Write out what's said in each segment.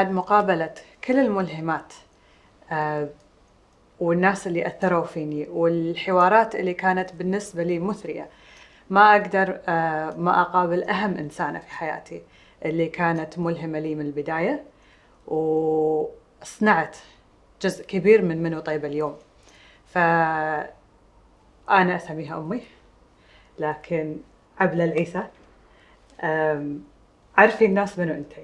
بعد مقابلة كل الملهمات والناس اللي أثروا فيني والحوارات اللي كانت بالنسبة لي مثرية، ما أقدر ما أقابل أهم إنسانة في حياتي اللي كانت ملهمة لي من البداية، وصنعت جزء كبير من منو طيبة اليوم. فأنا أسميها أمي، لكن عبلة العيسى. عرفي الناس منو أنتي؟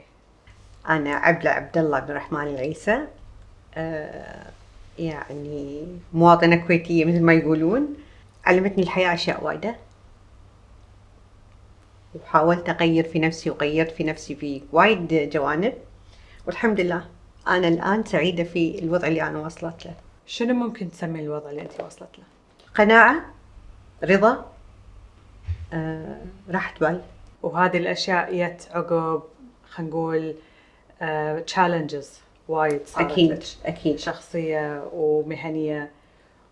أنا عبلة عبد الله بن الرحمن العيسى. يعني مواطنة كويتية مثل ما يقولون. علمتني الحياة أشياء وايدة، وحاولت أغير في نفسي وغيرت في نفسي في وايد جوانب، والحمد لله أنا الآن سعيدة في الوضع اللي أنا وصلت له. شنو ممكن تسمي الوضع اللي أنتي وصلت له؟ قناعة، رضا، راحة بال. وهذه الأشياء جت عقب خلينا نقول challenges وايد صارت أكيد لك، أكيد. شخصية ومهنية.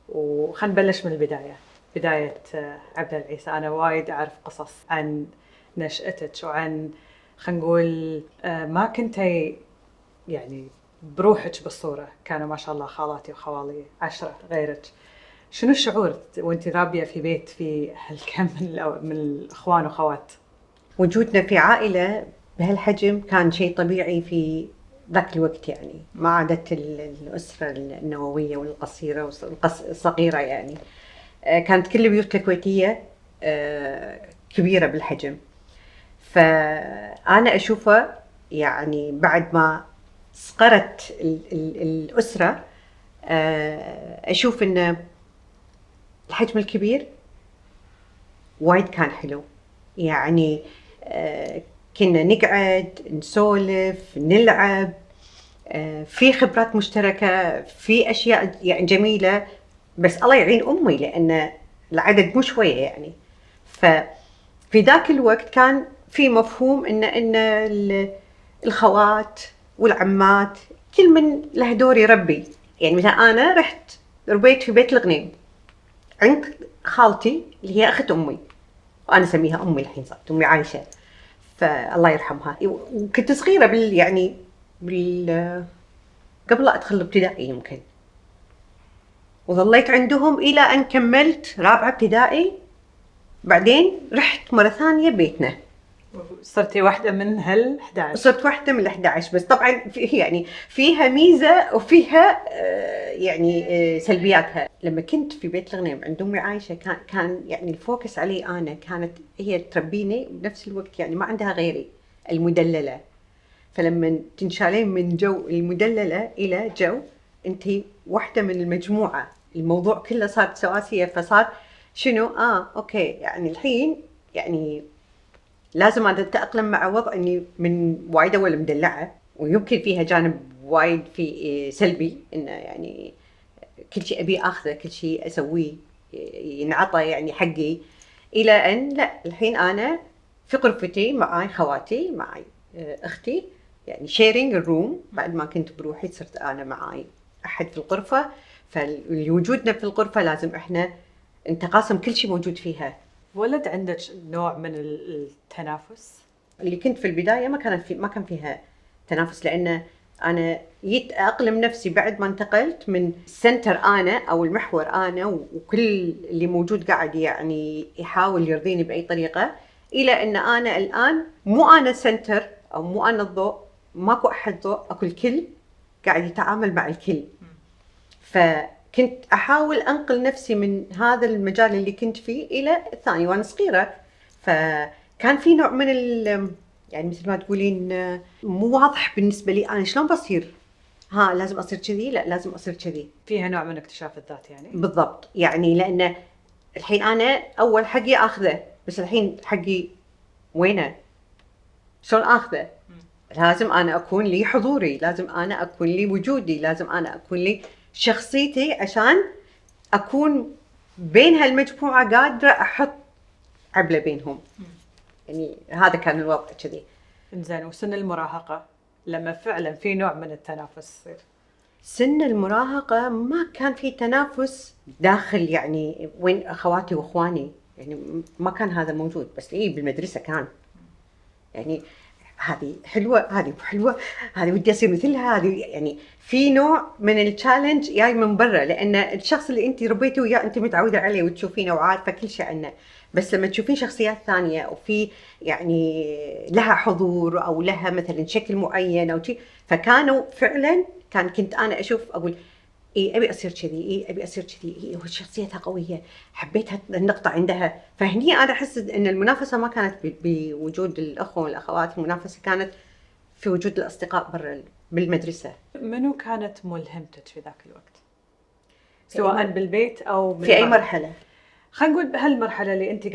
وخلينا نبلش من البداية، بداية عبلة العيسى. أنا وايد أعرف قصص عن نشأتك وعن خلينا نقول ما كنتي يعني بروحك بالصورة، كانوا ما شاء الله خالاتي وخوالي 10 غيرك. شنو الشعور وانت رابية في بيت في هالكم من الأخوان وخوات؟ وجودنا في عائلة بهالحجم كان شيء طبيعي في ذاك الوقت، يعني ما عادت الأسرة النووية والقصيرة والصغيرة يعني. كانت كل البيوت الكويتية كبيرة بالحجم. فأنا أشوفه يعني بعد ما صغرت الأسرة، أشوف إن الحجم الكبير وايد كان حلو. يعني كنا نقعد نسولف نلعب، في خبرات مشتركة، في أشياء يعني جميلة. بس الله يعين أمي لأن العدد مو شوية يعني. ففي ذاك الوقت كان في مفهوم إن الخوات والعمات كل من له دور يربي. يعني مثلا أنا رحت ربيت في بيت الغنيم عند خالتي اللي هي أخت أمي، وأنا أسميها أمي الحين، صارت أمي عايشة فالله يرحمها. وكنت صغيرة يعني قبل لا أدخل الابتدائي يمكن، وظليت عندهم إلى أن كملت رابعة ابتدائي. بعدين رحت مرة ثانية بيتنا، صرتي واحدة من هال 11. صرت واحدة من 11. بس طبعا يعني فيها ميزة وفيها يعني سلبياتها. لما كنت في بيت الغنيم عند أمي عايشة كان يعني الفوكس علي أنا، كانت هي تربيني بنفس الوقت، يعني ما عندها غيري المدللة. فلما تنشالين من جو المدللة إلى جو أنتي واحدة من المجموعة، الموضوع كله صار سواسية. فصار شنو أوكي، يعني الحين يعني لازم أتأقلم مع وضع إني من وايد أول مدلعة، ويمكن فيها جانب وايد في سلبي، إنه يعني كل شيء أبي أخذه، كل شيء أسويه ينعطى يعني حقي. إلى أن لا، الحين أنا في غرفتي معاي خواتي، معاي أختي، يعني شيرينج الروم. بعد ما كنت بروحي صرت أنا معاي أحد في الغرفة. فالوجودنا في الغرفة لازم إحنا نتقاسم كل شيء موجود فيها. ولد عندك نوع من التنافس؟ اللي كنت في البداية ما كان فيها تنافس، لأن أنا جيت أقلم نفسي بعد ما انتقلت من سنتر أنا أو المحور أنا، وكل اللي موجود قاعد يعني يحاول يرضيني بأي طريقة، إلى أن أنا الآن مو أنا سنتر أو مو أنا الضوء، ماكو أحد ضوء، أكو الكل قاعد يتعامل مع الكل. فكنت أحاول أنقل نفسي من هذا المجال اللي كنت فيه إلى الثاني وأنا صغيرة. فكان في نوع من يعني مثل ما تقولين مو واضح بالنسبة لي أنا شلون بصير. لازم أصير كذي، لا لازم أصير كذي. فيها نوع من اكتشاف الذات يعني؟ بالضبط. يعني لأن الحين أنا أول حقي أخذه، بس الحين حقي وينه؟ شلون أخذه؟ لازم أنا أكون لي حضوري، لازم أنا أكون لي وجودي، لازم أنا أكون لي شخصيتي عشان أكون بين هالمجموعة قادرة أحط عبلة بينهم. يعني هذا كان الوضع كذي. إنزين، وسن المراهقة لما فعلا في نوع من التنافس يصير؟ سن المراهقة ما كان في تنافس داخل، يعني وين أخواتي وأخواني، يعني ما كان هذا موجود. بس بالمدرسة كان يعني هذه حلوه، هذه مو حلوه، هذه ودي اصير مثلها، هذه يعني في نوع من التشالنج جاي من برا، لان الشخص اللي انت ربيتي وياه انت متعوده عليه وتشوفينه وعارفه كل شيء عنه، بس لما تشوفين شخصيات ثانيه وفي يعني لها حضور او لها مثلا شكل معين او شيء، فكانوا فعلا كنت انا اشوف اقول اي ابي اصير كذي، اي ابي اصير كذي، اي وشخصيتها قويه، حبيت النقطه عندها. فهني انا احس ان المنافسه ما كانت بوجود الاخوه والاخوات، المنافسه كانت في وجود الاصدقاء برا بالمدرسه. منو كانت ملهمتك في ذاك الوقت؟ سواء بالبيت او في اي مرحله؟ خلينا نقول بهالمرحله اللي انت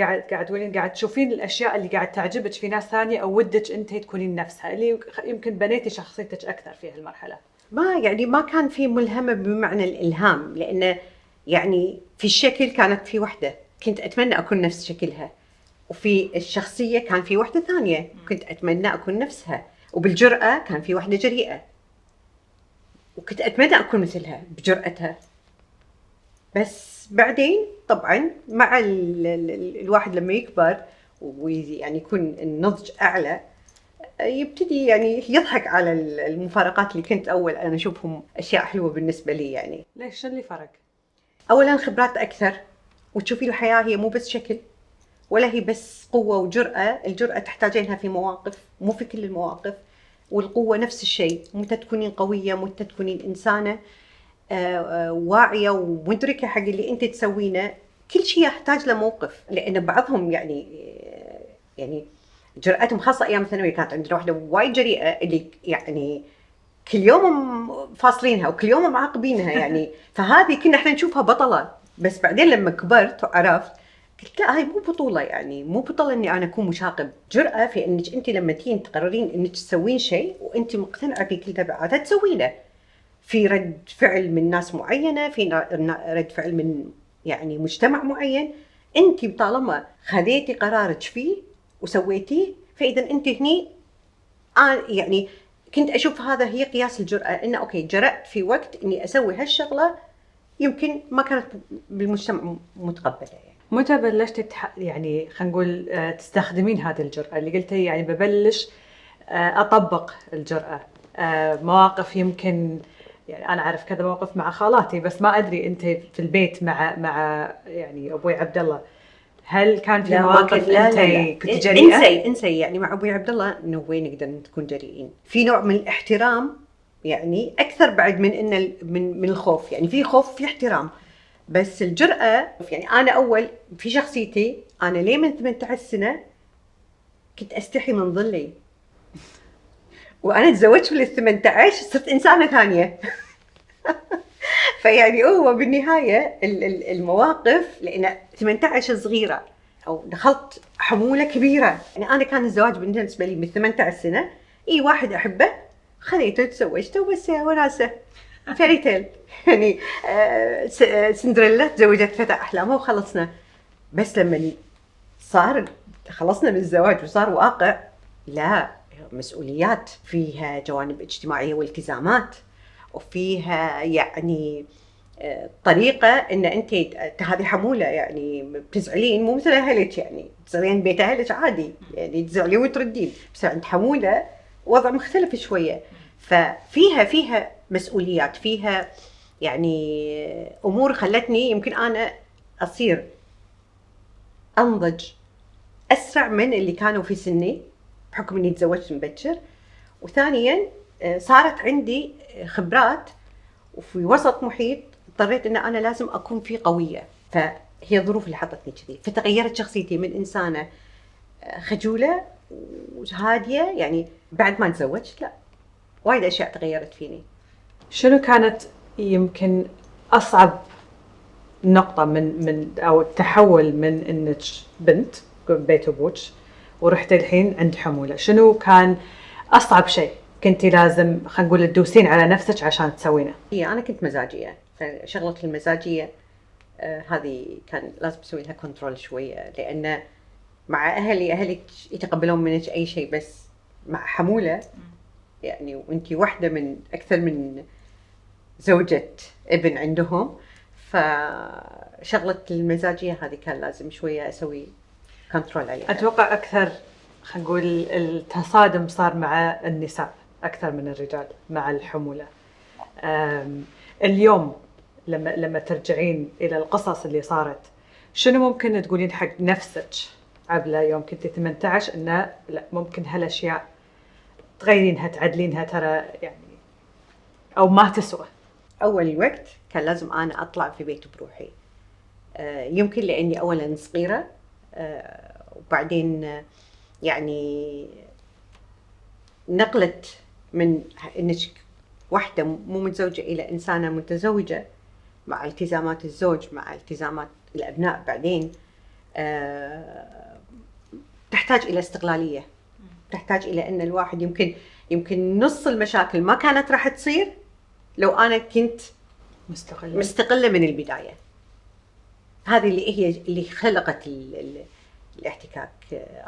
قاعد تشوفين الاشياء اللي قاعد تعجبك في ناس ثانيه، او ودك انت تكونين نفسها، اللي يمكن بنيتي شخصيتك اكثر في هالمرحله. ما كان في ملهمه بمعنى الالهام، لانه يعني في الشكل كانت في وحده كنت اتمنى اكون نفس شكلها، وفي الشخصيه كان في وحده ثانيه كنت اتمنى اكون نفسها، وبالجرأه كان في وحده جريئه وكنت اتمنى اكون مثلها بجرأتها. بس بعدين طبعا مع الواحد لما يكبر ويعني يكون النضج اعلى، يبتدي يعني يضحك على المفارقات اللي كنت اول انا اشوفهم اشياء حلوه بالنسبه لي. يعني ليش؟ شو اللي فرق؟ اولا خبرات اكثر، وتشوفي الحياه هي مو بس شكل ولا هي بس قوه وجرأه، الجرأه تحتاجينها في مواقف مو في كل المواقف، والقوه نفس الشيء، متى تكونين قويه متى تكونين انسانه واعيه ومدركه حق اللي انت تسوينه. كل شيء يحتاج له موقف، لان بعضهم يعني جرأتهم خاصه ايام الثانويه كانت عندنا واحده وايد جريئه اللي يعني كل يوم فاصلينها وكل يوم معاقبينها يعني فهذه كنا احنا نشوفها بطله. بس بعدين لما كبرت وعرفت قلت لا، هاي مو بطوله، يعني مو بطوله اني انا اكون مشاغب، جرأه في انك انت لما تين تقررين انك تسوين شيء وانت مقتنعه في كل تبعاته تسوينه. في رد فعل من ناس معينه، في رد فعل من يعني مجتمع معين، انت طالما خذيتي قرارك فيه وسويتيه، فاذا انت هني يعني كنت اشوف هذا هي قياس الجرأة، انه اوكي جرأت في وقت اني اسوي هالشغله يمكن ما كانت بالمجتمع متقبله. يعني متى بلشتي يعني خلينا نقول تستخدمين هذه الجرأة اللي قلتي يعني ببلش اطبق الجرأة؟ مواقف يمكن يعني انا اعرف كذا موقف مع خالاتي، بس ما ادري انت في البيت مع يعني ابوي عبد الله، هل كان في مواقف انت كنت جريئه؟ انسي يعني مع ابوي عبد الله انه وين نقدر نكون جريئين، في نوع من الاحترام يعني اكثر بعد من ان من الخوف. يعني في خوف في احترام، بس الجرأة يعني انا اول في شخصيتي انا ليه من 18 سنه كنت استحي من ظلي، وانا تزوجت بال 18 صرت انسانه ثانيه. فيعني هو بالنهايه المواقف، لان 18 صغيره او دخلت حموله كبيره. يعني انا كان الزواج بالنسبه لي من 18 سنه اي واحد احبه خليته تزوجته وبس يا وناسه، فيري تيل يعني سندريلا تزوجت فتى احلامها وخلصنا. بس لما صار خلصنا من الزواج وصار واقع، لا، مسؤوليات، فيها جوانب اجتماعيه والتزامات، وفيها يعني طريقه ان انت هذه حموله، يعني بتزعلين مو مثل اهلك، يعني تزعلين بيت اهلك عادي يعني تزعلين وتردين، بس عند حموله وضع مختلف شويه. ففيها مسؤوليات، فيها يعني امور خلتني يمكن انا اصير انضج اسرع من اللي كانوا في سني بحكم اني تزوجت مبكر. وثانيا صارت عندي خبرات، وفي وسط محيط اضطريت ان انا لازم اكون فيه قويه، فهي الظروف اللي حطتني كذي. فتغيرت شخصيتي من انسانه خجوله وهاديه، يعني بعد ما تزوجت لا، وايد اشياء تغيرت فيني. شنو كانت يمكن اصعب نقطة من او التحول من انك بنت بيت ابوك ورحتي الحين عند حمولة؟ شنو كان اصعب شيء كنتي لازم خلينا نقول تدوسين على نفسك عشان تسوينه؟ هي انا كنت مزاجيه، فشغله المزاجيه هذه كان لازم اسوي لها كنترول شويه، لان مع اهلك يتقبلون منك اي شيء، بس مع حموله يعني وانتي واحده من اكثر من زوجة ابن عندهم، فشغله المزاجيه هذه كان لازم شويه اسوي كنترول عليها. اتوقع اكثر خلينا نقول التصادم صار مع النساء أكثر من الرجال مع الحمولة. اليوم لما ترجعين إلى القصص اللي صارت، شنو ممكن تقولين حق نفسك عبلة يوم كنتي 18 إنه لا ممكن هالأشياء تغيرينها تعدلينها ترى يعني أو ما تسوى؟ أول وقت كان لازم أنا أطلع في بيت بروحي. يمكن لأني أولاً صغيرة، وبعدين يعني نقلت من إنك واحدة مو متزوجة إلى إنسانة متزوجة، مع التزامات الزوج مع التزامات الأبناء. بعدين تحتاج إلى استقلالية، تحتاج إلى أن الواحد يمكن نص المشاكل ما كانت راح تصير لو أنا كنت مستقلة من البداية. هذه اللي هي اللي خلقت الاحتكاك.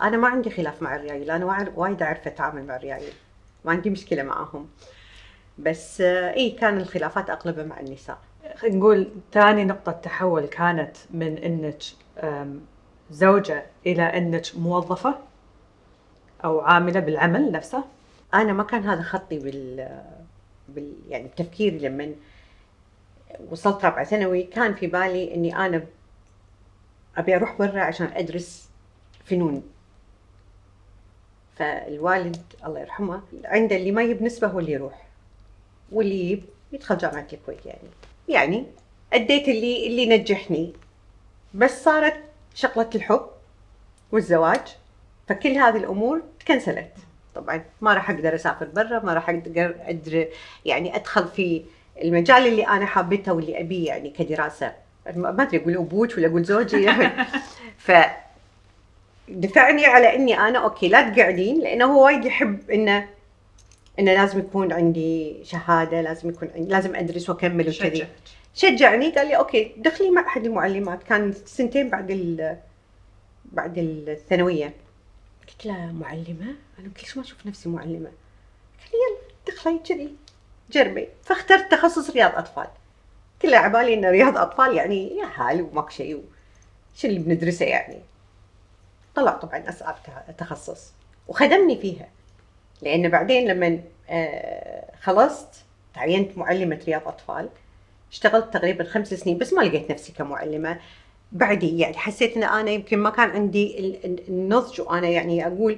أنا ما عندي خلاف مع الريايل، أنا وايد أعرف أتعامل مع الريايل، ما عندي مشكلة معهم، بس كان الخلافات أغلبها مع النساء. نقول ثاني نقطة تحول كانت من إنك زوجة إلى إنك موظفة أو عاملة بالعمل نفسه. أنا ما كان هذا خطي يعني تفكيري. لما وصلت رابعة ثانوي كان في بالي إني أنا أبي أروح برا عشان أدرس فنون. فالوالد الله يرحمه عنده اللي ما يجيب نسبة هو اللي يروح، واللي يجيب يدخل جامعة الكويت. يعني أديت اللي نجحني، بس صارت شغلة الحب والزواج، فكل هذه الأمور تكنسلت. طبعا ما راح أقدر أسافر برا، ما راح أقدر يعني أدخل في المجال اللي أنا حابته واللي أبيه يعني كدراسة. ما أدري أقول أبوك ولا أقول زوجي. فدفعني على إني أنا أوكي لا تقعدين، لأنه هو وايد يحب إنه لازم يكون عندي شهادة، لازم أدرس وأكمل وكذي. شجعني، قال لي أوكي دخلي معهد المعلمات. كان سنتين بعد الثانوية. قلت له معلمة؟ أنا كل ما أشوف نفسي معلمة. قال لي يلا دخلي كذي جربي. فاخترت تخصص رياض أطفال. كله عبالي إنه رياض أطفال يعني يا هال وماك شيء شو اللي بندرسه يعني. طلع طبعا أصعب تخصص وخدمني فيها، لأن بعدين لما خلصت تعينت معلمة رياض أطفال. اشتغلت تقريبا 5 سنين بس ما لقيت نفسي كمعلمة. بعدي يعني حسيت ان انا يمكن ما كان عندي النضج، وانا يعني اقول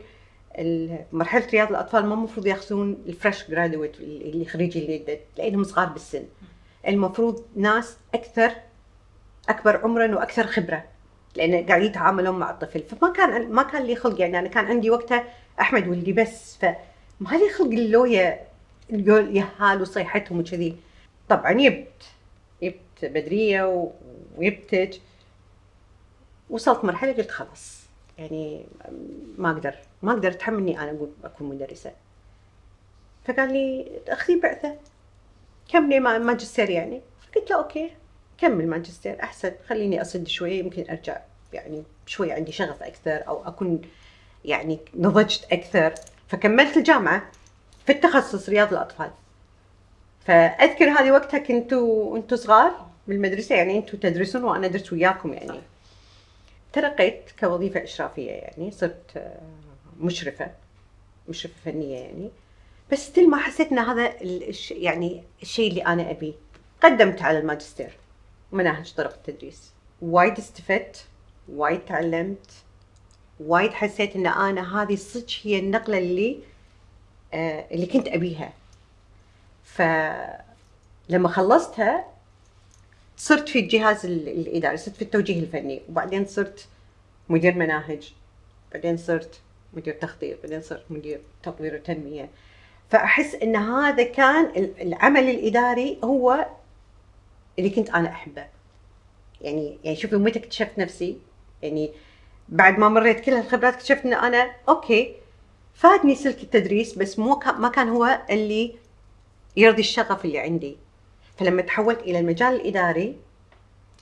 مرحله رياض الاطفال ما المفروض ياخذون الفريش جرادويت اللي خريجي الجديد، لانهم صغار بالسن. المفروض ناس اكبر عمرا واكثر خبره، لان قاعد يتعاملون مع الطفل. ما كان لي خلق يعني. انا كان عندي وقتها احمد ولدي بس، فما لي خلق اللويه يهال وصيحتهم وكذي. طبعا جبت بدريه ويبتج. وصلت مرحلة قلت خلاص يعني ما أقدر أتحمل إني أنا أكون مدرسة. فقال لي أخذي بعثة كملي ماجستير يعني. فقلت له أوكي كمل ماجستير أحسن، خليني أصد شوي يمكن أرجع يعني شوي عندي شغف أكثر، أو أكون يعني نضجت أكثر. فكملت الجامعة في التخصص رياض الأطفال. فأذكر هذه وقتها أنتوا صغار بالمدرسة يعني، أنتوا تدرسون وأنا أدرس وياكم يعني. ترقيت كوظيفة إشرافية يعني، صرت مشرفة فنية يعني. بس تل ما حسيت إن هذا يعني الشيء اللي أنا أبيه. قدمت على الماجستير مناهج طرق التدريس. وايد استفدت، وايد تعلمت، وايد حسيت إن أنا هذه الصدق هي النقلة اللي كنت أبيها. فلما خلصتها صرت في الجهاز الإداري، صرت في التوجيه الفني، وبعدين صرت مدير مناهج، بعدين صرت مدير تخطيط، بعدين صرت مدير تطوير وتنمية. فأحس إن هذا كان العمل الإداري هو اللي كنت أنا أحبه يعني شوفي متى اكتشفت نفسي يعني بعد ما مريت كل هالخبرات. اكتشفت إن أنا أوكي فادني سلك التدريس، بس ما كان هو اللي يرضي الشغف اللي عندي. فلما تحولت إلى المجال الإداري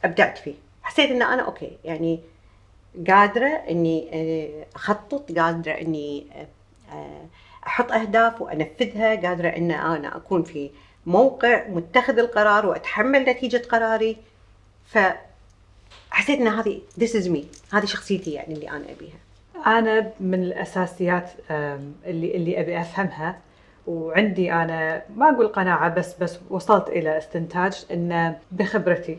أبدعت فيه. حسيت إن أنا أوكي يعني قادرة إني أخطط، قادرة إني أحط أهداف وأنفذها، قادرة إن أنا أكون في موقع متخذ القرار وأتحمل نتيجة قراري. فحسيت إن هذه this is me، هذه شخصيتي يعني اللي أنا أبيها. أنا من الأساسيات اللي أبي أفهمها، وعندي أنا ما أقول قناعة بس وصلت إلى استنتاج إن بخبرتي،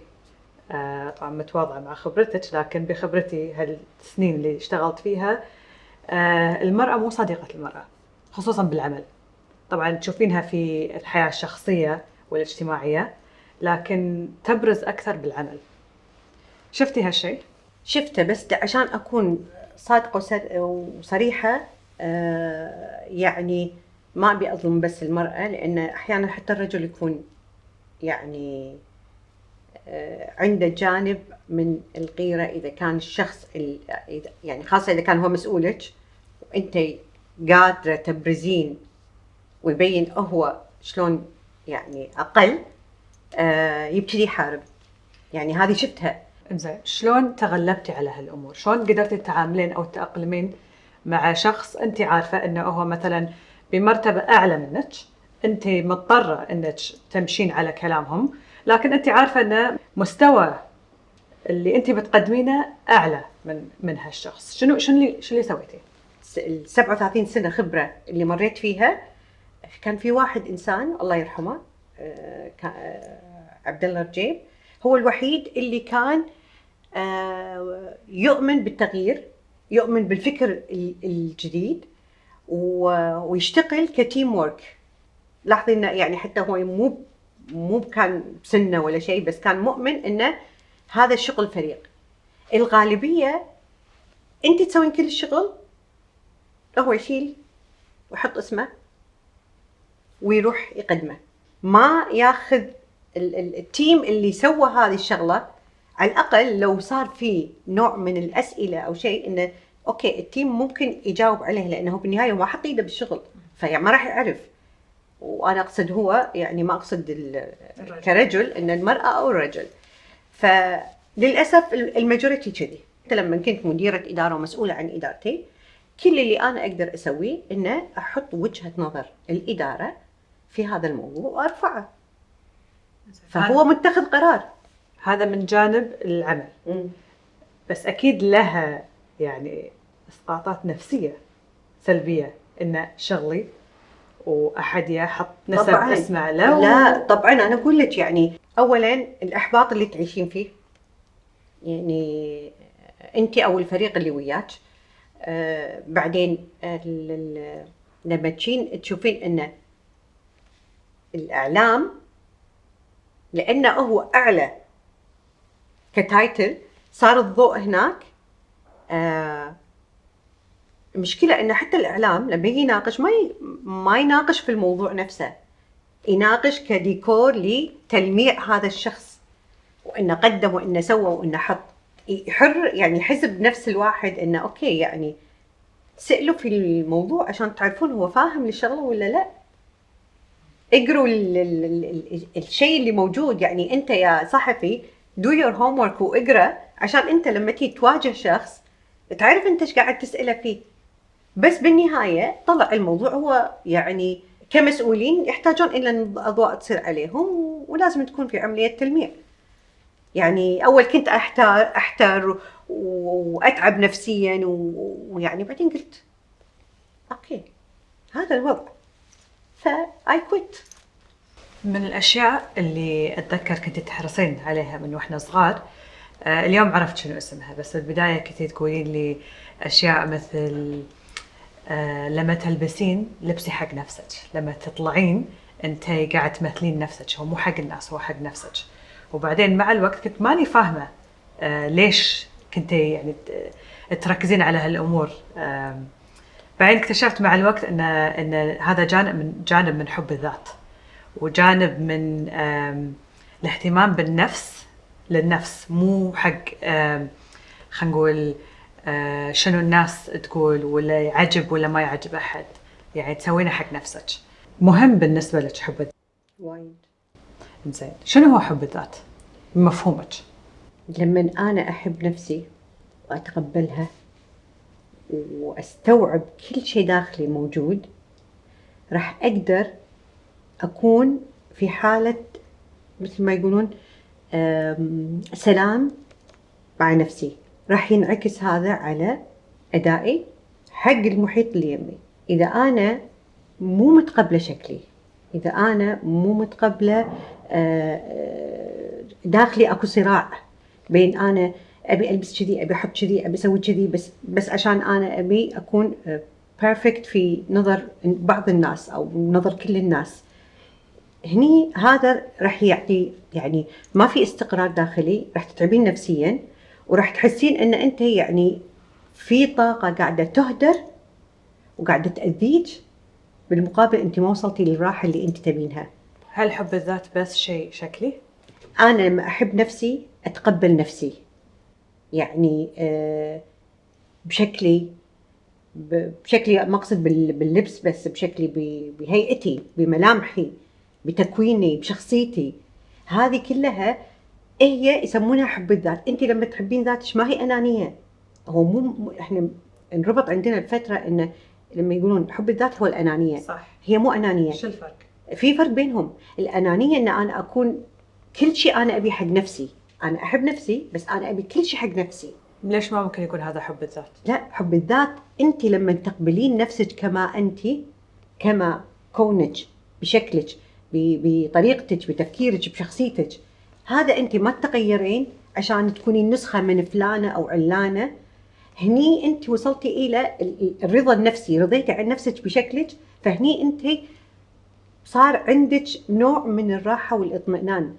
طبعا متواضعة مع خبرتك، لكن بخبرتي هالسنين اللي اشتغلت فيها، المرأة مو صديقة المرأة خصوصا بالعمل. طبعا تشوفينها في الحياة الشخصية والاجتماعية، لكن تبرز أكثر بالعمل. شفتي هالشيء؟ شفته، بس عشان أكون صادقة وصريحة، يعني ما أبي أظلم بس المرأة، لأن أحيانا حتى الرجل يكون يعني عنده جانب من الغيرة إذا كان الشخص يعني خاصة إذا كان هو مسؤولك وأنت قادرة تبرزين ويبين هو شلون يعني أقل، يبتدي يحارب. يعني هذه شفتها. إنزين، شلون تغلبتي على هالأمور؟ شلون قدرتي تتعاملين أو تتأقلمين مع شخص أنت عارفة أنه هو مثلا بمرتبة أعلى منك، أنت مضطرة أنك تمشين على كلامهم، لكن أنت عارفة أن مستوى اللي أنت بتقدمينه أعلى من هالشخص. شنو اللي سويتي؟ 37 سنة خبرة اللي مريت فيها، كان في واحد إنسان الله يرحمه، عبد الله رجيب، هو الوحيد اللي كان يؤمن بالتغيير، يؤمن بالفكر الجديد، ويشتغل كتيم وورك. لاحظي انه يعني حتى هو مو كان بسنه ولا شيء، بس كان مؤمن انه هذا الشغل فريق. الغالبيه انت تسوين كل الشغل، هو يشيل ويحط اسمه ويروح يقدمه، ما ياخذ التيم اللي سوى هذه الشغله. على الاقل لو صار في نوع من الاسئله او شيء، انه اوكي التيم ممكن يجاوب عليه، لانه بالنهايه هو حط ايده بالشغل، فما راح يعرف. وانا اقصد هو يعني ما اقصد كرجل ان المراه او الرجل. فللاسف الماجوريتي كذي. لما كنت مديره اداره ومسؤوله عن ادارتي، كل اللي انا اقدر اسويه انه احط وجهه نظر الاداره في هذا الموضوع وارفعه، فهو متخذ قرار. هذا من جانب العمل. بس أكيد لها يعني إسقاطات نفسية سلبية، إن شغلي وأحد يحط نسب اسمه له. لا طبعا أنا أقول لك، يعني أولا الإحباط اللي تعيشين فيه، يعني أنت أو الفريق اللي وياك، بعدين لما تشوفين إن الإعلام لأنه هو أعلى كتايتل، صار الضوء هناك. المشكلة إن حتى الإعلام لما يجي يناقش ما يناقش في الموضوع نفسه، يناقش كديكور لتلميع هذا الشخص، وإنه قدم وإنه سوى وإنه حط. يحر يعني حسب نفس الواحد إنه أوكي، يعني سألوا في الموضوع عشان تعرفون هو فاهم للشغلة ولا لا. اقروا الشيء اللي موجود. يعني أنت يا صحفي do your homework واقرأ، عشان أنت لما تيجي تواجه شخص تعرف أنت إيش قاعد تسأله فيه. بس بالنهاية طلع الموضوع هو يعني كمسؤولين يحتاجون إلى الأضواء تصير عليهم، ولازم تكون في عملية تلميع. يعني أول كنت أحتار وأتعب نفسيا، ويعني بعدين قلت أوكي هذا الوضع، فأي كويت. من الأشياء اللي أتذكر كنت تحرصين عليها من وإحنا صغار، اليوم عرفت شنو اسمها، بس البداية كنت تقولين لي أشياء مثل لما تلبسين لبسي حق نفسك، لما تطلعين أنت قاعد تمثلين نفسك، هو مو حق الناس، هو حق نفسك. وبعدين مع الوقت كنت ماني فاهمة ليش كنت يعني تركزين على هالأمور. بعدين اكتشفت مع الوقت إن هذا جانب من حب الذات، وجانب من الاهتمام بالنفس للنفس، مو حق خلينا نقول شنو الناس تقول ولا يعجب ولا ما يعجب أحد. يعني تسوينه حق نفسك. مهم بالنسبة لك حب الذات وايد. إنزين، شنو هو حب الذات بمفهومك؟ لما أنا أحب نفسي وأتقبلها وأستوعب كل شيء داخلي موجود، راح أقدر أكون في حالة مثل ما يقولون سلام مع نفسي. راح ينعكس هذا على أدائي حق المحيط اللي يمي. إذا أنا مو متقبلة شكلي، إذا أنا مو متقبلة داخلي أكو صراع بين أنا أبي ألبس كذي، أبي أحط كذي، أبي أسوي كذي، بس عشان أنا أبي أكون بيرفكت في نظر بعض الناس أو نظر كل الناس، هني هذا راح يعطي يعني ما في استقرار داخلي، راح تتعبين نفسيا وراح تحسين ان انت يعني في طاقة قاعدة تهدر وقاعدة تأذيك، بالمقابل انت ما وصلتي للراحة اللي انت تبينها. هل حب الذات بس شيء شكلي؟ انا لما احب نفسي اتقبل نفسي، يعني بشكلي مقصد باللبس، بس بشكلي بهيئتي، بملامحي، بتكويني، بشخصيتي، هذه كلها هي يسمونها حب الذات. انت لما تحبين ذاتك ما هي انانيه. هو مو احنا انربط عندنا الفتره انه لما يقولون حب الذات هو الانانيه. صح. هي مو انانيه. شو الفرق؟ في فرق بينهم. الانانيه ان انا اكون كل شيء انا ابي حق نفسي، انا احب نفسي بس انا ابي كل شيء حق نفسي. ليش ما ممكن يكون هذا حب الذات؟ لا، حب الذات انت لما تقبلين نفسك كما انت، كما كونك، بشكلك، بطريقتك، بتفكيرك، بشخصيتك، هذا انت ما تغيرين عشان تكونين نسخه من فلانه او علانه. هني انت وصلتي الى الرضا النفسي، رضيتي عن نفسك بشكلك، فهني انت صار عندك نوع من الراحه والاطمئنان،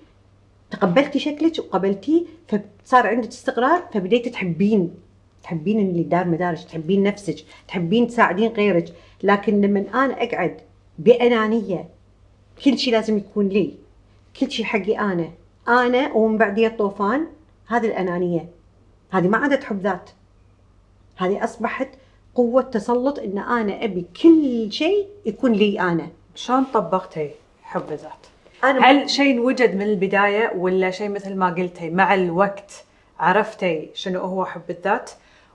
تقبلتي شكلك وقبلتيه، فصار عندك استقرار، فبديتي تحبين اللي دار مدارك، تحبين نفسك، تحبين تساعدين غيرك. لكن لما انا اقعد بانانيه كل شيء لازم يكون لي، كل شيء حقي انا ومن بعديه الطوفان، هذه الانانيه، هذه ما عادت حب ذات، هذه اصبحت قوه تسلط، ان انا ابي كل شيء يكون لي انا. شلون طبقتي حب الذات؟ أنا هل شيء وجد من البداية ولا شيء مثل ما قلتي مع الوقت عرفتي شنو هو حب الذات،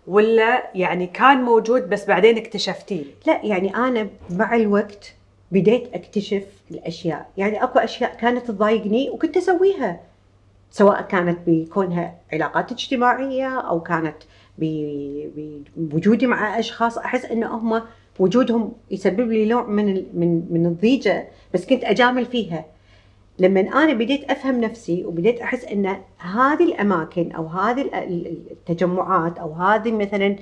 ولا يعني كان موجود بس بعدين اكتشفتيه؟ لا، يعني أنا مع الوقت بديت أكتشف الأشياء، يعني أكو أشياء كانت تضايقني وكنت أسويها، سواء كانت بكونها علاقات اجتماعية أو كانت بوجودي مع أشخاص أحس إن هم وجودهم يسبب لي نوع من الضيجة، بس كنت أجامل فيها. لما أنا بديت أفهم نفسي وبديت أحس إن هذه الأماكن أو هذه التجمعات أو هذه مثلا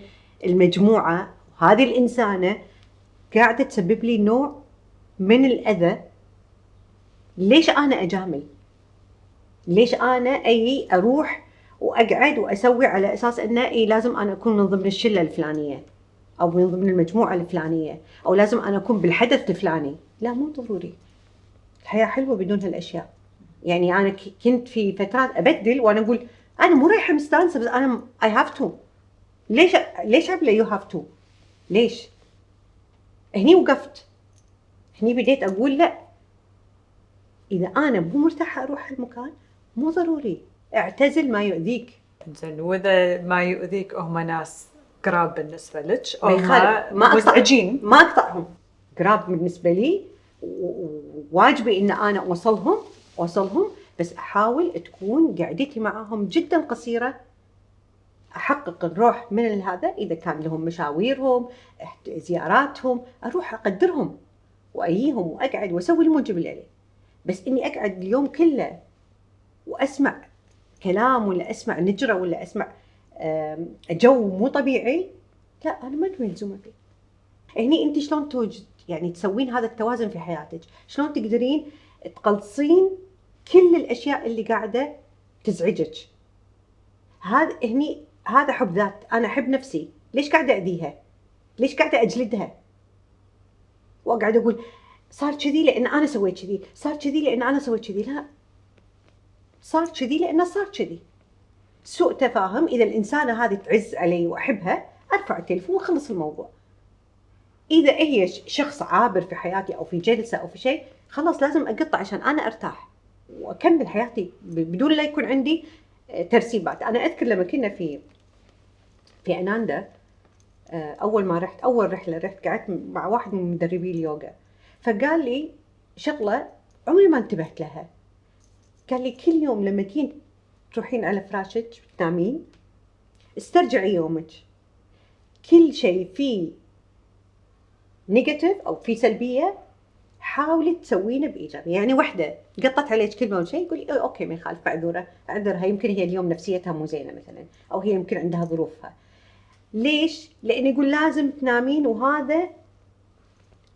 المجموعة وهذه الإنسانة قاعدة تسبب لي نوع من الأذى، ليش أنا أجامل؟ ليش أنا أروح وأقعد وأسوي على أساس إنه لازم أنا أكون من ضمن الشلة الفلانية أو من ضمن المجموعة الفلانية أو لازم أنا أكون بالحدث الفلاني؟ لا، مو ضروري. الحياة حلوة بدون هالأشياء. يعني أنا كنت في فترات أبدل وأنا أقول أنا مو رايحة مستانسة، بس أنا I have to. ليش عبلة you have to؟ ليش؟ هني وقفت، هني بديت أقول لا، إذا أنا مو مرتاحة أروح المكان مو ضروري، اعتزل ما يؤذيك. زين، وإذا ما يؤذيك هم ناس قراب بالنسبة لك أو ما مزعجين، ما أقطعهم. قراب بالنسبة لي وواجبي إن أنا أوصلهم، بس أحاول تكون قعدتي معهم جدا قصيرة، أحقق نروح من هذا. إذا كان لهم مشاويرهم، زياراتهم، أروح أقدرهم وأيهم وأقعد وأسوي الموجب اللي عليه. بس إني أقعد اليوم كله وأسمع كلام ولا أسمع نجرة ولا أسمع جو مو طبيعي، لا، أنا ما ملزومة فيه. هني أنت شلون يعني تسوين هذا التوازن في حياتك؟ شلون تقدرين تقلصين كل الأشياء اللي قاعدة تزعجك؟ هذا حب ذات. أنا أحب نفسي، ليش قاعدة أذيها؟ ليش قاعدة أجلدها؟ وأقعد أقول صار كذي لأن أنا سويت كذي، صار كذي لأن أنا سويت كذي. لا، صار كذي لأنه صار كذي. سوء تفاهم. إذا الإنسانة هذه تعز علي وأحبها أرفع التليفون وخلص الموضوع. إذا هي شخص عابر في حياتي أو في جلسة أو في شيء، خلاص لازم أقطع عشان أنا أرتاح وأكمل حياتي بدون لا يكون عندي ترسيبات. أنا أذكر لما كنا في أناندا، أول رحلة رحت قعدت مع واحد من مدربي اليوغا، فقال لي شغلة عمري ما انتبهت لها. قال لي كل يوم لما تروحين على فراشك تنامين، استرجعي يومك، كل شيء فيه نيجاتيف او في سلبيه، حاولي تسوينه بايجابيه. يعني وحده قطت عليك كلمه او شيء، قولي اوكي ما يخالف، اعذرها، يمكن هي اليوم نفسيتها مو زينه مثلا، او هي يمكن عندها ظروفها. ليش؟ لان يقول لازم تنامين وهذا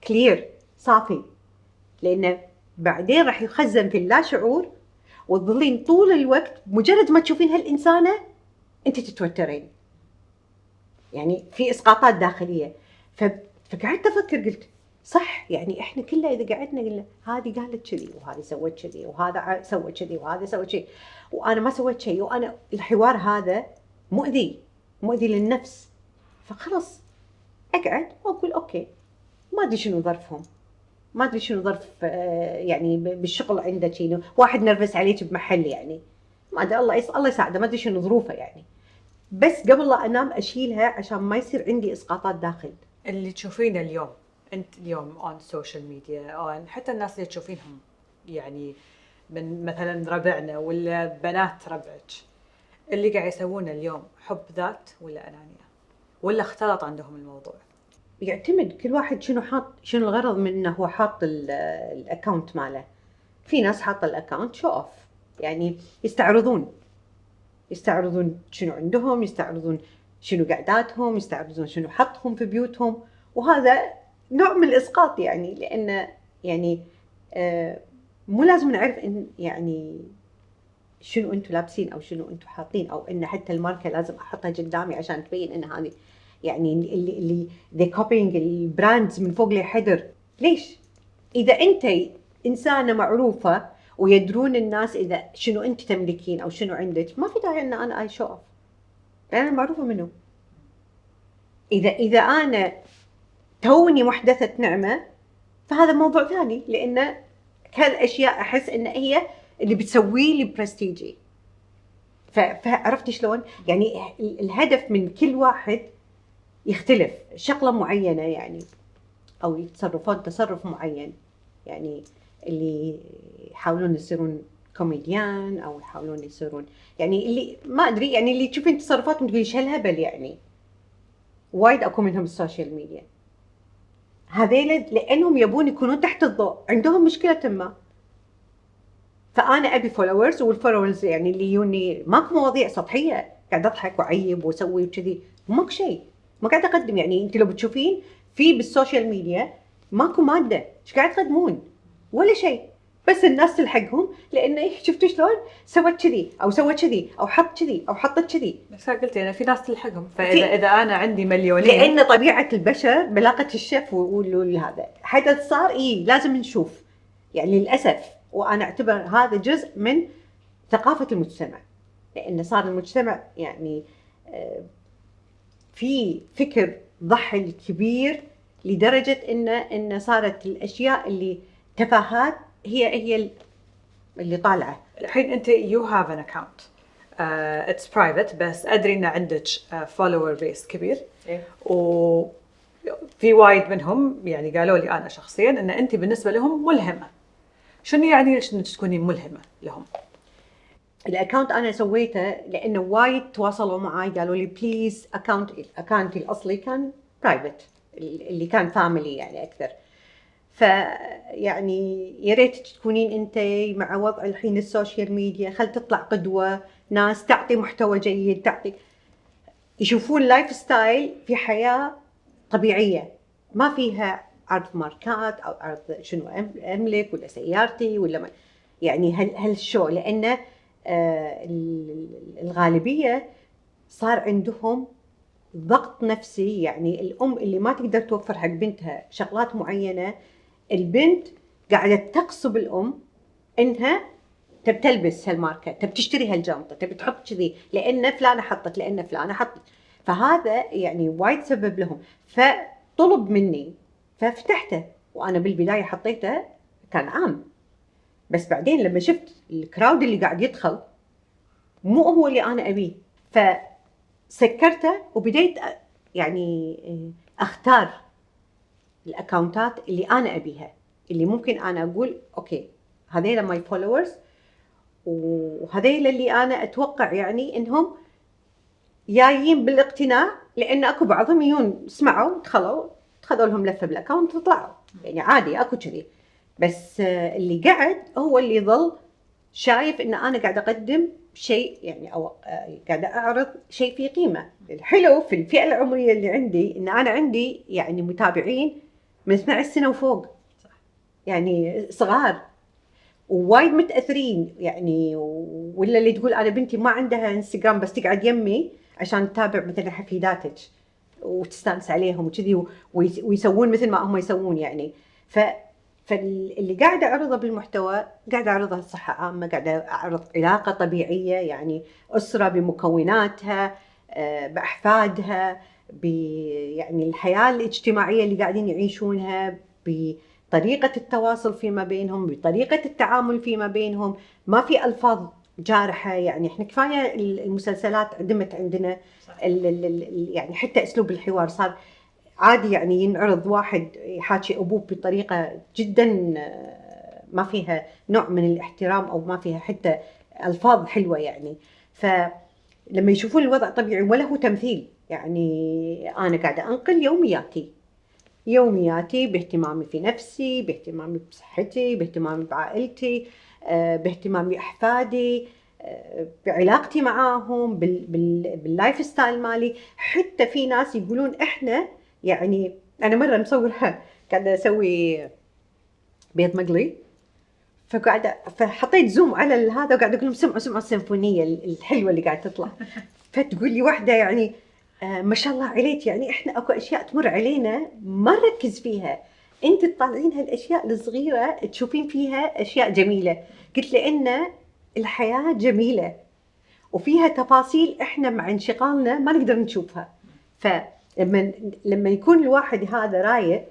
كلير صافي، لانه بعدين راح يخزن في اللاشعور، وتظلين طول الوقت مجرد ما تشوفين هالإنسانة أنت تتوترين، يعني في إسقاطات داخلية. فقعدت أفكر، قلت صح، يعني إحنا كلنا إذا قعدنا قلنا هذه قالت كذي وهذه سوت كذي وهذا سوى كذي وهذا سوى كذي وأنا ما سويت شيء، وأنا الحوار هذا مؤذي للنفس. فخلص أقعد وأقول أوكي، ما أدري شنو ظرفهم، ما ادري شنو ظرف يعني بالشغل عنده شيء، واحد نرفز عليك بمحل، يعني ما ادري، الله يساعده، ما ادري شنو ظروفه يعني. بس قبل لا انام اشيلها عشان ما يصير عندي اسقاطات داخل. اللي تشوفينه اليوم، انت اليوم اون سوشيال ميديا، او حتى الناس اللي تشوفينهم يعني من مثلا ربعنا ولا بنات ربعك، اللي قاعد يسوونه اليوم حب ذات ولا انانيه، ولا اختلط عندهم الموضوع؟ يعتمد كل واحد شنو حاط، شنو الغرض من انه هو حاط الاكونت ماله. في ناس حاطه الاكونت شو اوف، يعني يستعرضون شنو عندهم، يستعرضون شنو قعداتهم، يستعرضون شنو حطهم في بيوتهم، وهذا نوع من الاسقاط يعني. لان يعني مو لازم نعرف ان يعني شنو انتم لابسين او شنو انتم حاطين، او ان حتى الماركه لازم احطها قدامي عشان تبين ان هذه يعني اللي ذي كوبينج البراندز من فوق لحدر. ليش؟ اذا انت انسانه معروفه ويدرون الناس اذا شنو انت تملكين او شنو عندك، ما في داعي ان انا اي شو اوف، لان انا معروفه منه. اذا انا توني محدثه نعمه فهذا موضوع ثاني، لان كالاشياء احس ان هي اللي بتسوي لي برستيجي. فعرفت شلون؟ يعني الهدف من كل واحد يختلف، شغله معينه يعني، او يتصرفون تصرف معين. يعني اللي يحاولون يصيرون كوميديان، او يحاولون يصيرون يعني اللي ما ادري، يعني اللي تشوفين تصرفاتهم تقولي ايش هالهبل يعني. وايد اكو منهم السوشيال ميديا، هذيل لانهم يبون يكونون تحت الضوء، عندهم مشكله ما. فانا ابي فولورز، والفولورز يعني اللي يوني ماكو مواضيع سطحيه قاعد اضحك واعيب واسوي وكذي، ماكو شيء، ما قاعد اقدم. يعني انت لو بتشوفين في بالسوشيال ميديا ماكو ماده، ايش قاعد تقدمون؟ ولا شيء، بس الناس تلحقهم لانه شفتوا شلون سوت كذي او سوت كذي او حط كذي او حطت كذي. بس قلتي انا في ناس تلحقهم، فاذا انا عندي مليونين، لان طبيعه البشر بلاقه الشف وهذا حدث صار لازم نشوف، يعني للاسف. وانا اعتبر هذا جزء من ثقافه المجتمع، لان صار المجتمع يعني في فكر ضحل كبير لدرجه ان صارت الاشياء اللي تفاهات هي اللي طالعه. الحين انت يو هاف ان اكاونت اتس برايفت، بس ادري ان عندك فولوور بيس كبير، وفي وايد منهم يعني قالوا لي انا شخصيا ان انت بالنسبه لهم ملهمه. شنو يعني انك تكوني ملهمه لهم؟ الاكونت انا سويته لانه وايد تواصلوا معي قالوا لي بليز اكونتي الاصلي كان برايفت، اللي كان فاميلي يعني اكثر. فيعني يا ريت تكونين انت مع وضع الحين السوشيال ميديا، خل تطلع قدوه، ناس تعطي محتوى جيد، تعطي يشوفون لايف ستايل في حياه طبيعيه ما فيها عرض ماركات او عرض شنو املك ولا سيارتي ولا ما، يعني هالشو. لان الغالبيه صار عندهم ضغط نفسي، يعني الام اللي ما تقدر توفر حق بنتها شغلات معينه، البنت قاعده تقصب الام انها تبي تلبس هالماركه، تبي تشتري هالجنطه، تبي تحط كذي لان فلانه حطت، لان فلانه حطت. فهذا يعني وايد سبب لهم، فطلب مني ففتحته. وانا بالبدايه حطيته كان عام، بس بعدين لما شفت الكراود اللي قاعد يدخل مو هو اللي انا ابيه، فسكرته وبديت يعني اختار الاكونتات اللي انا ابيها، اللي ممكن انا اقول اوكي هذيلا ماي فولورز، وهذيلا اللي انا اتوقع يعني انهم جايين بالاقتناع، لان اكو بعضهم يجون سمعوا دخلوا خذوا لهم لفه بالاكونت وطلعوا، يعني عادي اكو كذي. بس اللي قاعد هو اللي يظل شايف ان انا قاعد اقدم شيء يعني، او قاعده اعرض شيء فيه قيمه. الحلو في الفئه العمريه اللي عندي ان انا عندي يعني متابعين من 12 سنه وفوق، يعني صغار ووايد متاثرين يعني. ولا اللي تقول انا بنتي ما عندها انستغرام بس تقعد يمي عشان تتابع مثلا حفيداتك وتستانس عليهم وكذي، ويسوون مثل ما هم يسوون يعني. فاللي قاعده اعرضه بالمحتوى قاعده اعرضها صحه عامه، قاعده اعرض علاقه طبيعيه يعني، اسره بمكوناتها، باحفادها، يعني الحياه الاجتماعيه اللي قاعدين يعيشونها، بطريقه التواصل فيما بينهم، بطريقه التعامل فيما بينهم. ما في الفاظ جارحه يعني. احنا كفايه المسلسلات عدمت عندنا يعني حتى اسلوب الحوار صار عادي يعني. ينعرض واحد يحاكي ابوه بطريقه جدا ما فيها نوع من الاحترام، او ما فيها حتى الفاظ حلوه يعني. فلما يشوفون الوضع طبيعي ولا هو تمثيل يعني. انا قاعده انقل يومياتي باهتمامي في نفسي، باهتمامي بصحتي، باهتمامي بعائلتي، باهتمامي باحفادي، بعلاقتي معاهم، باللايف ستايل مالي. حتى في ناس يقولون احنا يعني، انا مره مصورها قاعده اسوي بيض مقلي، فحطيت زوم على هذا وقاعده اقول لهم سمعوا السيمفونيه الحلوه اللي قاعده تطلع. فتقول لي واحده يعني ما شاء الله عليك، يعني احنا اكو اشياء تمر علينا ما نركز فيها، انت تطلعين هالاشياء الصغيره تشوفين فيها اشياء جميله. قلت لان الحياه جميله وفيها تفاصيل احنا مع انشغالنا ما نقدر نشوفها. فلما يكون الواحد هذا رايق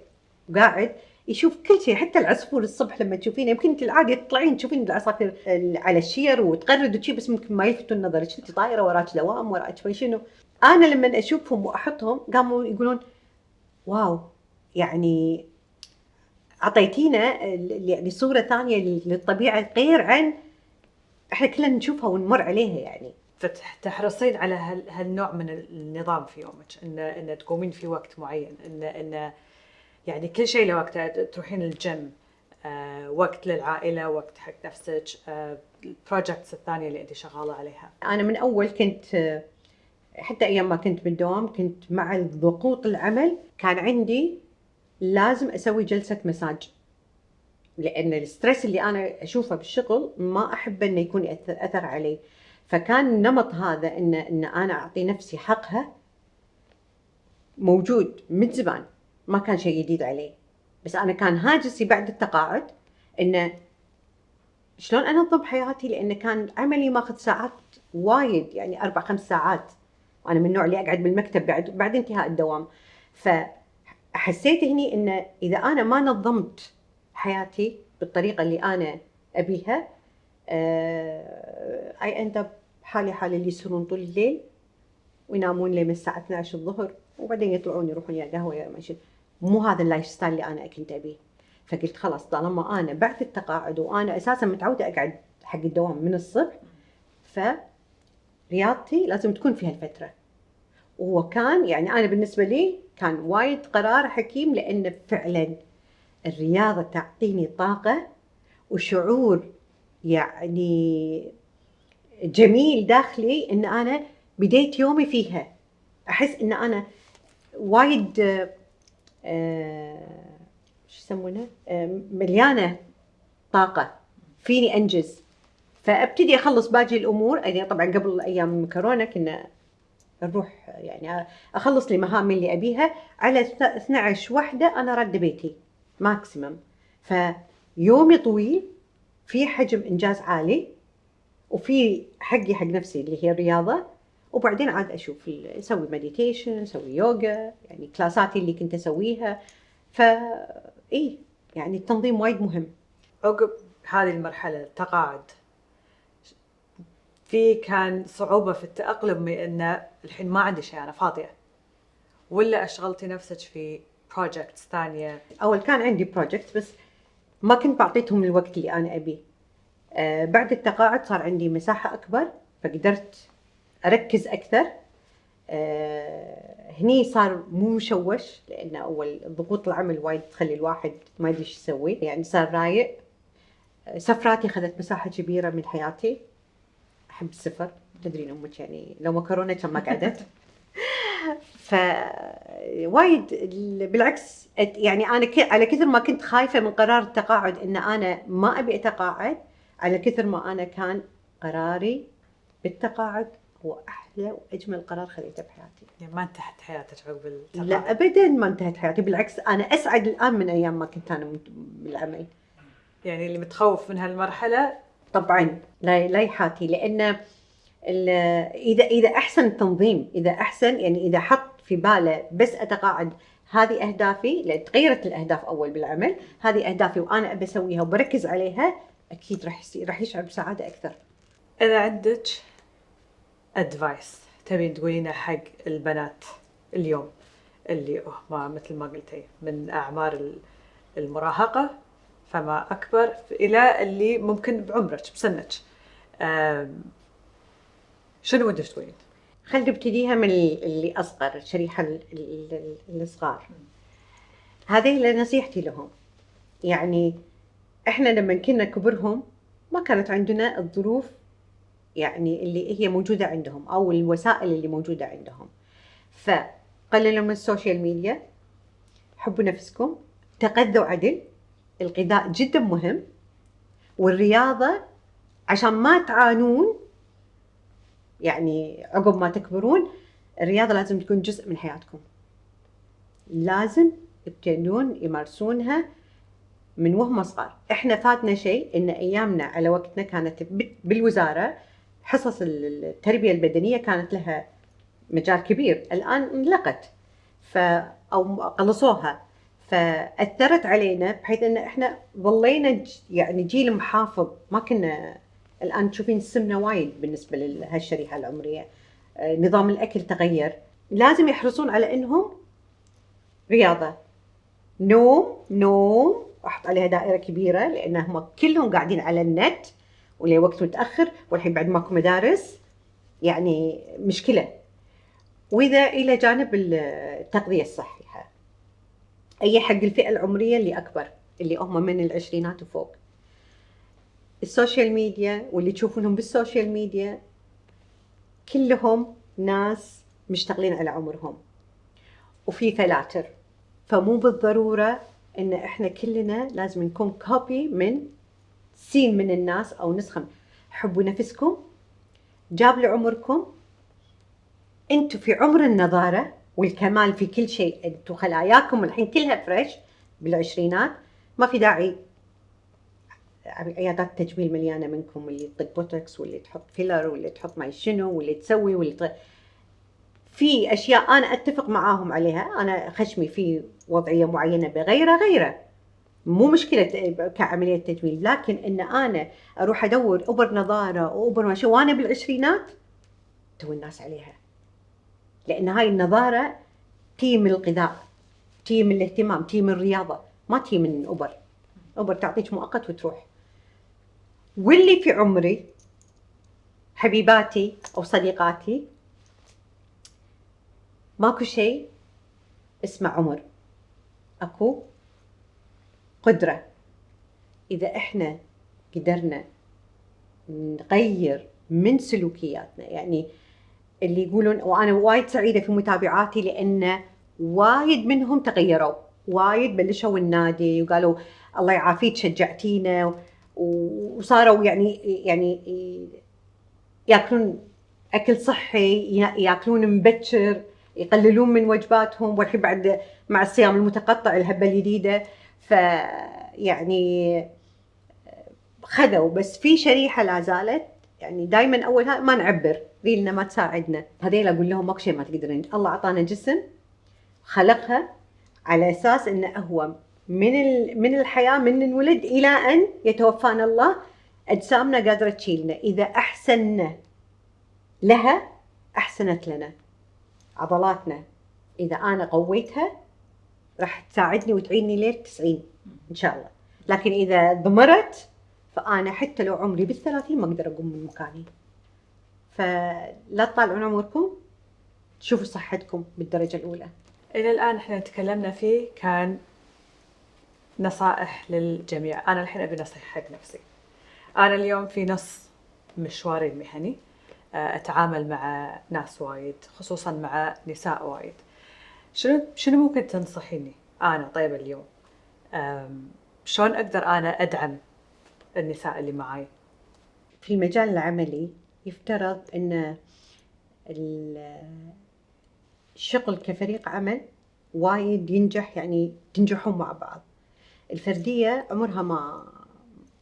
وقاعد يشوف كل شيء، حتى العصفور الصبح لما تشوفينه، يمكن انت العادي تطلعين تشوفين العصافير على الشير وتغرد وشي، بس ممكن ما يلفتوا النظر، انت طايره وراك دوام وراك شنو. انا لما اشوفهم واحطهم قاموا يقولون واو، يعني اعطيتينا يعني صوره ثانيه للطبيعه غير عن احنا كلنا نشوفها ونمر عليها يعني. فتحرصين على هالنوع من النظام في يومك، ان تقومين في وقت معين، ان يعني كل شيء له وقته. تروحين الجيم، وقت للعائله، وقت حق نفسك، البروجكتس الثانيه اللي انت شغاله عليها. انا من اول كنت حتى ايام ما كنت بالدوام كنت مع ضغوط العمل كان عندي لازم اسوي جلسه مساج، لان الستريس اللي انا اشوفه بالشغل ما احب انه يكون اثر علي. فكان النمط هذا ان انا اعطي نفسي حقها موجود من زمان، ما كان شيء جديد علي. بس انا كان هاجسي بعد التقاعد انه شلون انظم حياتي، لان كان عملي ماخذ ساعات وايد يعني 4-5 ساعات، وانا من النوع اللي اقعد بالمكتب بعد انتهاء الدوام. فحسيت هني ان اذا انا ما نظمت حياتي بالطريقه اللي انا ابيها اي اند اب حالي اللي يسهرون طول الليل وينامون لين الساعه 12 الظهر، وبعدين يطلعون يروحون يا قهوه يا ماشي. مو هذا اللايف ستايل اللي انا كنت ابيه. فقلت خلاص طالما انا بعد التقاعد وانا اساسا متعوده اقعد حق الدوام من الصبح، فرياضتي لازم تكون في هالفتره. وهو كان يعني انا بالنسبه لي كان وايد قرار حكيم، لان فعلا الرياضه تعطيني طاقه وشعور يعني جميل داخلي ان انا بديت يومي فيها. احس ان انا وايد شو يسمونه مليانه طاقه فيني انجز. فابتدي اخلص باقي الامور. يعني طبعا قبل ايام كورونا كنا نروح يعني اخلص لي مهامي اللي ابيها على 12 وحده انا رد بيتي ماكسيمم. فيومي طويل في حجم انجاز عالي، وفي حقي حق نفسي اللي هي الرياضه. وبعدين عاد اشوف اسوي مديتيشن، اسوي يوغا، يعني كلاساتي اللي كنت اسويها. ايه يعني التنظيم وايد مهم. عقب هذه المرحله التقاعد في كان صعوبه في التاقلم من ان الحين ما عندي شيء، انا فاضيه، ولا اشغلتي نفسك في بروجكتس ثانيه؟ اول كان عندي بروجكت بس ما كنت بعطيتهم الوقت اللي انا ابيه. بعد التقاعد صار عندي مساحه اكبر فقدرت اركز اكثر. هني صار مو مشوش، لأن أول ضغوط العمل وايد تخلي الواحد ما يدري ايش يسوي، يعني صار رايق. سفراتي خذت مساحة كبيرة من حياتي، أحب السفر، تدرين أمك يعني لو مكرونة كم ما قعدت. فوايد بالعكس، يعني أنا على كثر ما كنت خايفة من قرار التقاعد إن أنا ما أبي أتقاعد، على كثر ما أنا كان قراري بالتقاعد هو أحلى وأجمل قرار خذيته بحياتي. يعني ما انتهت حياتك عقب التقاعد؟ لا أبداً ما انتهت حياتي، بالعكس أنا أسعد الآن من أيام ما كنت أنا بالعمل. يعني اللي متخوف من هالمرحلة طبعاً لا يحاتي، لأن إذا أحسن التنظيم، إذا أحسن يعني إذا حط في باله بس أتقاعد هذه أهدافي، لأن تغيرت الأهداف أول بالعمل، هذه أهدافي وأنا أبي أسويها وبركز عليها، أكيد راح يشعر بسعادة أكثر. إذا عندك أدفايس تبين تقولينه حق البنات اليوم اللي ما مثل ما قلتي من أعمار المراهقة فما أكبر إلى اللي ممكن بعمرك بسنك، شنو ودك تقولين؟ خلينا نبتديها من اللي أصغر، الشريحة الصغار. هذه نصيحتي لهم. يعني إحنا لما كنا كبرهم ما كانت عندنا الظروف يعني اللي هي موجودة عندهم أو الوسائل اللي موجودة عندهم، فقللوا من السوشيال ميديا، حبوا نفسكم، تغذوا عدل، الغذاء جدا مهم، والرياضة عشان ما تعانون يعني عقب ما تكبرون. الرياضة لازم تكون جزء من حياتكم، لازم يبتدون يمارسونها من وهم صغار. احنا فاتنا شيء، ان ايامنا على وقتنا كانت بالوزارة حصص التربية البدنية كانت لها مجال كبير، الآن انلغت أو قلصوها، فأثرت علينا بحيث أن إحنا ظلينا يعني جيل محافظ، ما كنا. الآن تشوفين السمنة وايد بالنسبة لهالشريحة العمرية، نظام الأكل تغير، لازم يحرصون على إنهم رياضة، نوم أحط عليها دائرة كبيرة، لأنهم كلهم قاعدين على النت ولي وقت متأخر، والحين بعد ماكو مدارس يعني مشكلة. وإذا إلى جانب التغذية الصحية، أي حق الفئة العمرية اللي أكبر، اللي هم من العشرينات وفوق. السوشيال ميديا واللي تشوفونهم بالسوشيال ميديا كلهم ناس مشتغلين على عمرهم وفي فلاتر، فمو بالضرورة إن إحنا كلنا لازم نكون كوبي من سين من الناس أو نسخة. حبوا نفسكم، جاب لعمركم، انتوا في عمر النضارة والكمال في كل شيء، انتوا خلاياكم الحين كلها فريش بالعشرينات، ما في داعي عيادات التجميل مليانة منكم، اللي تطق بوتوكس واللي تحط فيلر واللي تحط ما شنو واللي تسوي واللي في أشياء أنا أتفق معاهم عليها، أنا خشمي في وضعية معينة بغيره مو مشكلة كعملية تجميل، لكن إن أنا أروح أدور أوبر نظارة وأوبر ما شو وأنا بالعشرينات تو الناس عليها، لأن هاي النظارة تي من الغذاء، تي من الاهتمام، تي من الرياضة، ما تي من أوبر تعطيك مؤقت وتروح. واللي في عمري حبيباتي أو صديقاتي، ماكو شيء اسمه عمر، أكو قدرة. إذا إحنا قدرنا نغير من سلوكياتنا، يعني اللي يقولون، وأنا وايد سعيدة في متابعاتي لأن وايد منهم تغيروا، وايد بلشوا النادي وقالوا الله يعافيك شجعتينا، وصاروا يعني ياكلون أكل صحي، ياكلون مبكر، يقللون من وجباتهم، والحين بعد مع الصيام المتقطع الهبة الجديدة، فيعني خذوا. بس في شريحة لا زالت يعني دائما أولها ما نعبر، ذيلنا ما تساعدنا، هذيل أقول لهم ماكو شيء ما تقدرين، الله أعطانا جسم خلقها على أساس إنه هو من الحياة من نولد إلى أن يتوفانا الله، أجسامنا قادرة تشيلنا، إذا أحسننا لها أحسنت لنا. عضلاتنا إذا أنا قويتها راح تساعدني وتعيني ليل 90 إن شاء الله، لكن إذا ضمرت فأنا حتى لو عمري بال30 ما أقدر أقوم من مكاني. فلا تطالعون عمركم، تشوفوا صحتكم بالدرجة الأولى. إلى الآن إحنا تكلمنا فيه كان نصائح للجميع. أنا الحين أبي نصيحة حق نفسي. أنا اليوم في نص مشواري المهني أتعامل مع ناس وايد، خصوصاً مع نساء وايد. شنو ممكن تنصحيني أنا طيب اليوم؟ شلون أقدر أنا أدعم النساء اللي معاي؟ في المجال العملي يفترض أن الشغل كفريق عمل وايد ينجح، يعني تنجحون مع بعض. الفردية عمرها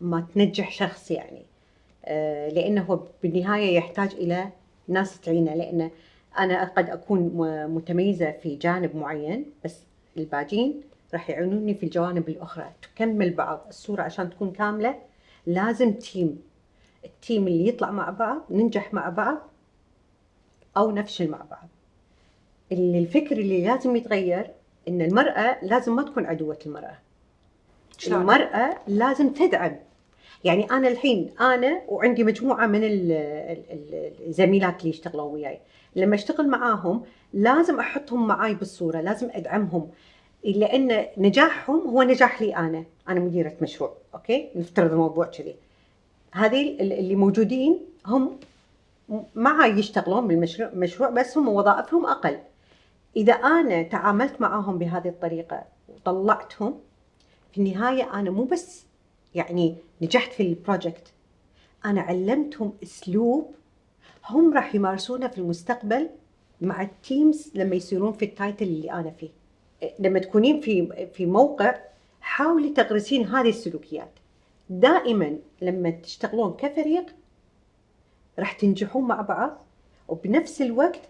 ما تنجح شخص، يعني لأنه هو بالنهاية يحتاج إلى ناس تعينه، لأن أنا قد أكون متميزة في جانب معين بس الباقين راح يعينوني في الجوانب الأخرى، تكمل بعض الصورة. عشان تكون كاملة لازم التيم اللي يطلع مع بعض ننجح مع بعض أو نفشل مع بعض. الفكر اللي لازم يتغير إن المرأة لازم ما تكون عدوة المرأة. المرأة لازم تدعم. يعني أنا الحين وعندي مجموعة من الزميلات اللي يشتغلون وياي، لما اشتغل معاهم لازم أحطهم معاي بالصورة، لازم أدعمهم، لأن نجاحهم هو نجاح لي. أنا مديرة مشروع، أوكي، نفترض الموضوع كذي. هذه اللي موجودين هم معاي يشتغلون بالمشروع بس هم وظائفهم أقل. إذا أنا تعاملت معاهم بهذه الطريقة وطلعتهم، في النهاية أنا مو بس يعني نجحت في البروجكت، أنا علمتهم أسلوب هم راح يمارسونه في المستقبل مع التيمز لما يصيرون في التايتل اللي أنا فيه. لما تكونين في موقع حاولي تغرسين هذه السلوكيات. دائما لما تشتغلون كفريق راح تنجحون مع بعض، وبنفس الوقت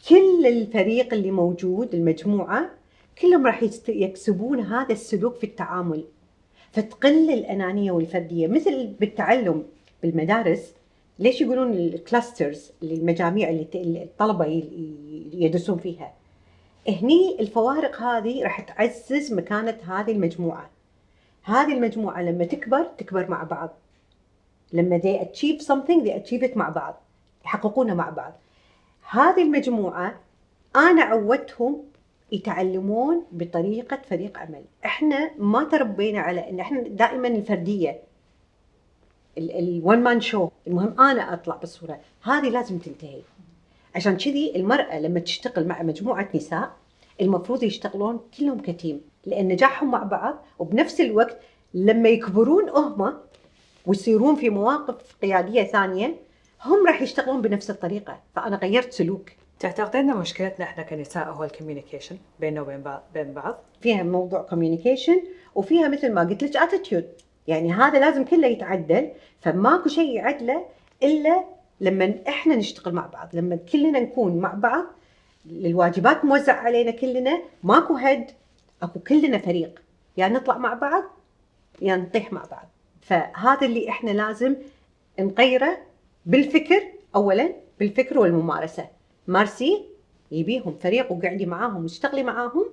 كل الفريق اللي موجود، المجموعة كلهم راح يكسبون هذا السلوك في التعامل، فتقل الأنانية والفردية. مثل بالتعلم بالمدارس، ليش يقولون الكلاسترز، المجاميع اللي الطلبة يدرسون فيها؟ هني الفوارق هذه راح تعزز مكانة هذه المجموعة. هذه المجموعة لما تكبر مع بعض، لما they achieve something they achieve it مع بعض، يحققونه مع بعض. هذه المجموعة أنا عودتهم يتعلمون بطريقة فريق عمل. إحنا ما تربينا على إن إحنا دائما الفردية، الون مان شو، المهم أنا أطلع بالصورة. هذه لازم تنتهي. عشان كذي المرأة لما تشتغل مع مجموعة نساء المفروض يشتغلون كلهم كتيم، لأن نجاحهم مع بعض. وبنفس الوقت لما يكبرون هم ويصيرون في مواقف قيادية ثانية هم راح يشتغلون بنفس الطريقة. فأنا غيرت سلوك. تعتقدين مشكلتنا احنا كنساء هو الكوميونيكيشن بيننا وبين بعض؟ فيها موضوع كوميونيكيشن، وفيها مثل ما قلت لك اتيتيود، يعني هذا لازم كله يتعدل. فماكو شيء يعدله الا لما احنا نشتغل مع بعض، لما كلنا نكون مع بعض، الواجبات موزع علينا كلنا، ماكو هيد، اكو كلنا فريق، يعني نطلع مع بعض يعني نطيح مع بعض. فهذا اللي احنا لازم نغيره بالفكر. اولا بالفكر والممارسه. مارسي يبيهم فريق وقعدي معاهم واشتغلي معاهم،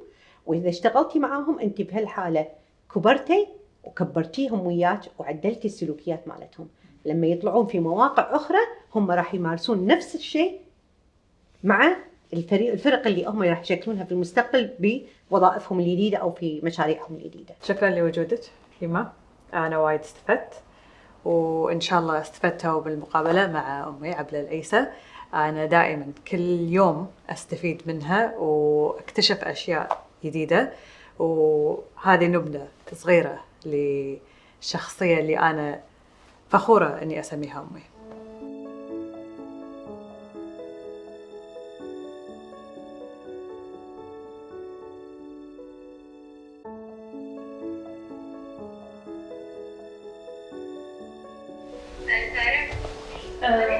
واذا اشتغلتي معاهم انت بهالحاله كبرتي وكبرتيهم وياك وعدلتي السلوكيات مالتهم. لما يطلعون في مواقع اخرى هم راح يمارسون نفس الشيء مع الفرق اللي هم راح يشكلونها في المستقبل بوظائفهم الجديده او في مشاريعهم الجديده. شكرا لوجودك يما، انا وايد استفدت، وان شاء الله استفدتوا بالمقابله مع امي عبلة العيسى. أنا دائما كل يوم أستفيد منها واكتشف أشياء جديدة، وهذه نبذة صغيرة للشخصية اللي أنا فخورة أني أسميها أمي.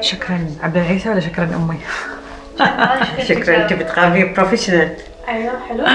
شكرا عبد العيسى ولا شكرا أمي؟ شكرا، أنت بتقابلي بروفيشنال. أيوة حلو.